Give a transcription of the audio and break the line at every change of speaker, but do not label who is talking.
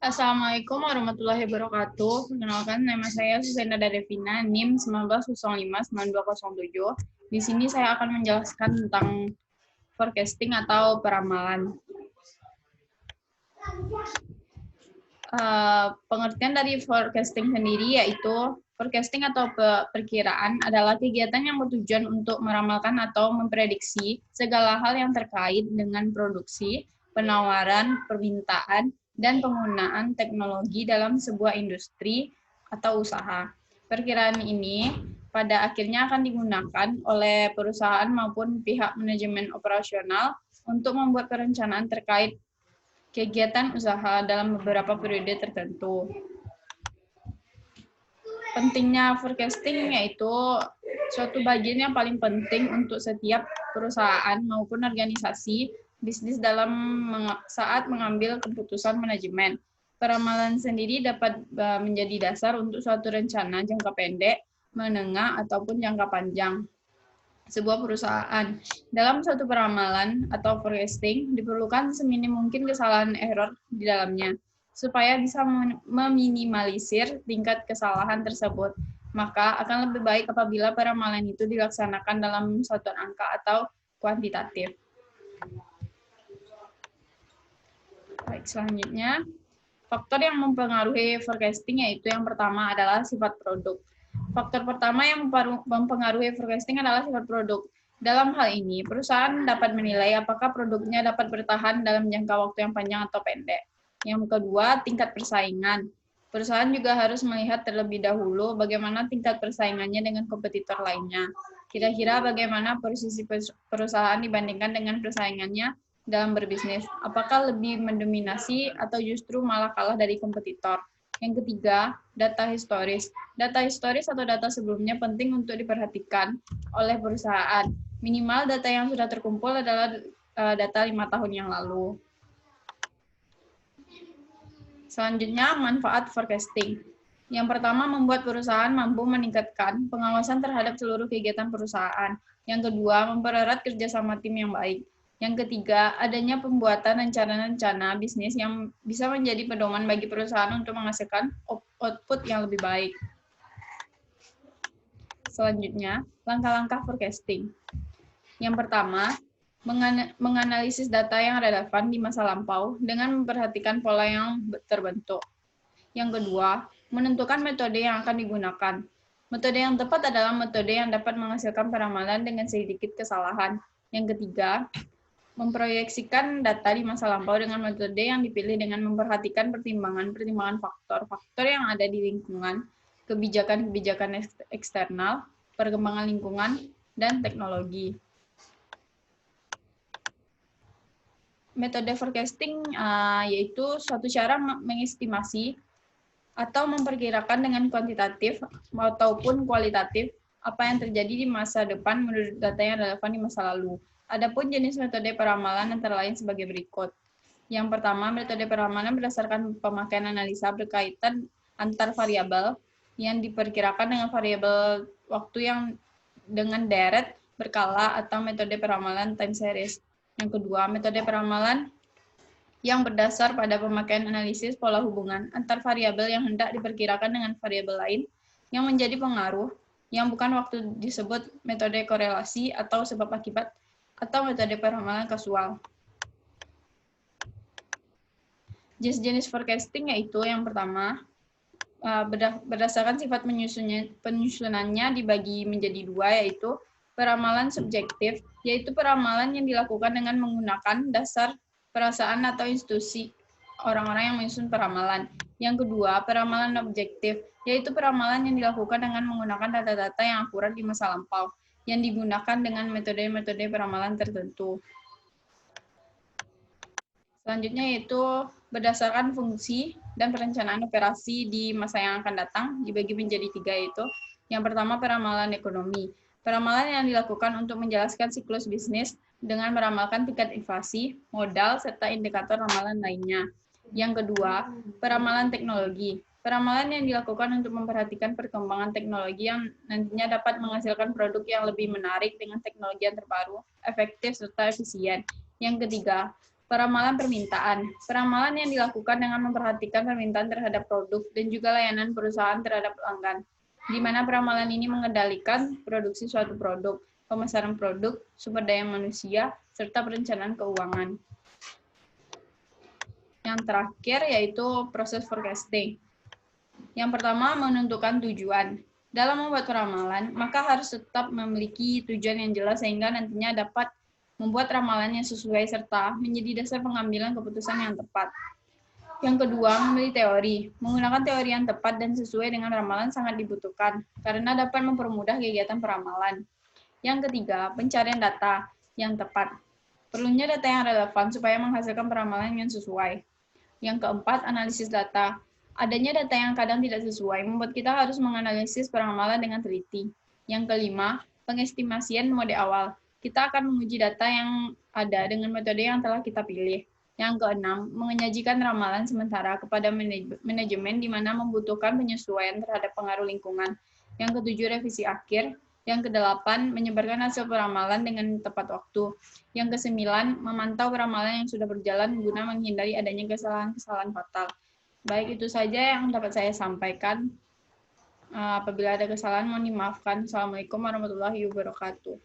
Assalamualaikum warahmatullahi wabarakatuh. Perkenalkan, nama saya Susena Devina, NIM 19059207. Di sini saya akan menjelaskan tentang forecasting atau peramalan. Pengertian dari forecasting sendiri yaitu forecasting atau perkiraan adalah kegiatan yang bertujuan untuk meramalkan atau memprediksi segala hal yang terkait dengan produksi, penawaran, permintaan, dan penggunaan teknologi dalam sebuah industri atau usaha. Perkiraan ini pada akhirnya akan digunakan oleh perusahaan maupun pihak manajemen operasional untuk membuat perencanaan terkait kegiatan usaha dalam beberapa periode tertentu. Pentingnya forecasting yaitu suatu bagian yang paling penting untuk setiap perusahaan maupun organisasi bisnis dalam saat mengambil keputusan manajemen. Peramalan sendiri dapat menjadi dasar untuk suatu rencana jangka pendek, menengah, ataupun jangka panjang sebuah perusahaan. Dalam suatu peramalan atau forecasting, diperlukan seminim mungkin kesalahan error di dalamnya, supaya bisa meminimalisir tingkat kesalahan tersebut. Maka akan lebih baik apabila peramalan itu dilaksanakan dalam satuan angka atau kuantitatif. Baik, selanjutnya, faktor yang mempengaruhi forecasting yaitu yang pertama adalah sifat produk. Faktor pertama yang mempengaruhi forecasting adalah sifat produk. Dalam hal ini, perusahaan dapat menilai apakah produknya dapat bertahan dalam jangka waktu yang panjang atau pendek. Yang kedua, tingkat persaingan. Perusahaan juga harus melihat terlebih dahulu bagaimana tingkat persaingannya dengan kompetitor lainnya. Kira-kira bagaimana posisi perusahaan dibandingkan dengan persaingannya dalam berbisnis. Apakah lebih mendominasi atau justru malah kalah dari kompetitor. Yang ketiga, data historis. Data historis atau data sebelumnya penting untuk diperhatikan oleh perusahaan. Minimal data yang sudah terkumpul adalah data 5 tahun yang lalu. Selanjutnya, manfaat forecasting. Yang pertama, membuat perusahaan mampu meningkatkan pengawasan terhadap seluruh kegiatan perusahaan. Yang kedua, mempererat kerjasama tim yang baik. Yang ketiga, adanya pembuatan rencana-rencana bisnis yang bisa menjadi pedoman bagi perusahaan untuk menghasilkan output yang lebih baik. Selanjutnya, langkah-langkah forecasting. Yang pertama, menganalisis data yang relevan di masa lampau dengan memperhatikan pola yang terbentuk. Yang kedua, menentukan metode yang akan digunakan. Metode yang tepat adalah metode yang dapat menghasilkan peramalan dengan sedikit kesalahan. Yang ketiga, memproyeksikan data di masa lampau dengan metode yang dipilih dengan memperhatikan pertimbangan faktor-faktor yang ada di lingkungan, kebijakan-kebijakan eksternal, perkembangan lingkungan, dan teknologi. Metode forecasting yaitu suatu cara mengestimasi atau memperkirakan dengan kuantitatif ataupun kualitatif apa yang terjadi di masa depan menurut data yang relevan di masa lalu. Adapun jenis metode peramalan antara lain sebagai berikut. Yang pertama, metode peramalan berdasarkan pemakaian analisa berkaitan antar variabel yang diperkirakan dengan variabel waktu yang dengan deret, berkala, atau metode peramalan time series. Yang kedua, metode peramalan yang berdasar pada pemakaian analisis pola hubungan antar variabel yang hendak diperkirakan dengan variabel lain yang menjadi pengaruh, yang bukan waktu disebut metode korelasi atau sebab akibat, atau metode peramalan kasual. Jenis-jenis forecasting yaitu yang pertama, berdasarkan sifat penyusunannya dibagi menjadi dua, yaitu peramalan subjektif, yaitu peramalan yang dilakukan dengan menggunakan dasar perasaan atau institusi orang-orang yang menyusun peramalan. Yang kedua, peramalan objektif, yaitu peramalan yang dilakukan dengan menggunakan data-data yang akurat di masa lampau, yang digunakan dengan metode-metode peramalan tertentu. Selanjutnya yaitu berdasarkan fungsi dan perencanaan operasi di masa yang akan datang, dibagi menjadi tiga, yaitu yang pertama peramalan ekonomi. Peramalan yang dilakukan untuk menjelaskan siklus bisnis dengan meramalkan tingkat inflasi, modal, serta indikator ramalan lainnya. Yang kedua, peramalan teknologi. Peramalan yang dilakukan untuk memperhatikan perkembangan teknologi yang nantinya dapat menghasilkan produk yang lebih menarik dengan teknologi yang terbaru, efektif, serta efisien. Yang ketiga, Peramalan permintaan. Peramalan yang dilakukan dengan memperhatikan permintaan terhadap produk dan juga layanan perusahaan terhadap pelanggan, di mana peramalan ini mengendalikan produksi suatu produk, pemasaran produk, sumber daya manusia, serta perencanaan keuangan. Yang terakhir yaitu proses forecasting. Yang pertama, menentukan tujuan. Dalam membuat peramalan, maka harus tetap memiliki tujuan yang jelas sehingga nantinya dapat membuat ramalan yang sesuai serta menjadi dasar pengambilan keputusan yang tepat. Yang kedua, memilih teori. Menggunakan teori yang tepat dan sesuai dengan ramalan sangat dibutuhkan karena dapat mempermudah kegiatan peramalan. Yang ketiga, pencarian data yang tepat. Perlunya data yang relevan supaya menghasilkan peramalan yang sesuai. Yang keempat, analisis data. Adanya data yang kadang tidak sesuai membuat kita harus menganalisis peramalan dengan teliti. Yang kelima, pengestimasian mode awal. Kita akan menguji data yang ada dengan metode yang telah kita pilih. Yang keenam, menyajikan ramalan sementara kepada manajemen di mana membutuhkan penyesuaian terhadap pengaruh lingkungan. Yang ketujuh, revisi akhir. Yang kedelapan, menyebarkan hasil peramalan dengan tepat waktu. Yang kesembilan, memantau peramalan yang sudah berjalan guna menghindari adanya kesalahan-kesalahan fatal. Baik, itu saja yang dapat saya sampaikan. Apabila ada kesalahan, mohon dimaafkan. Assalamualaikum warahmatullahi wabarakatuh.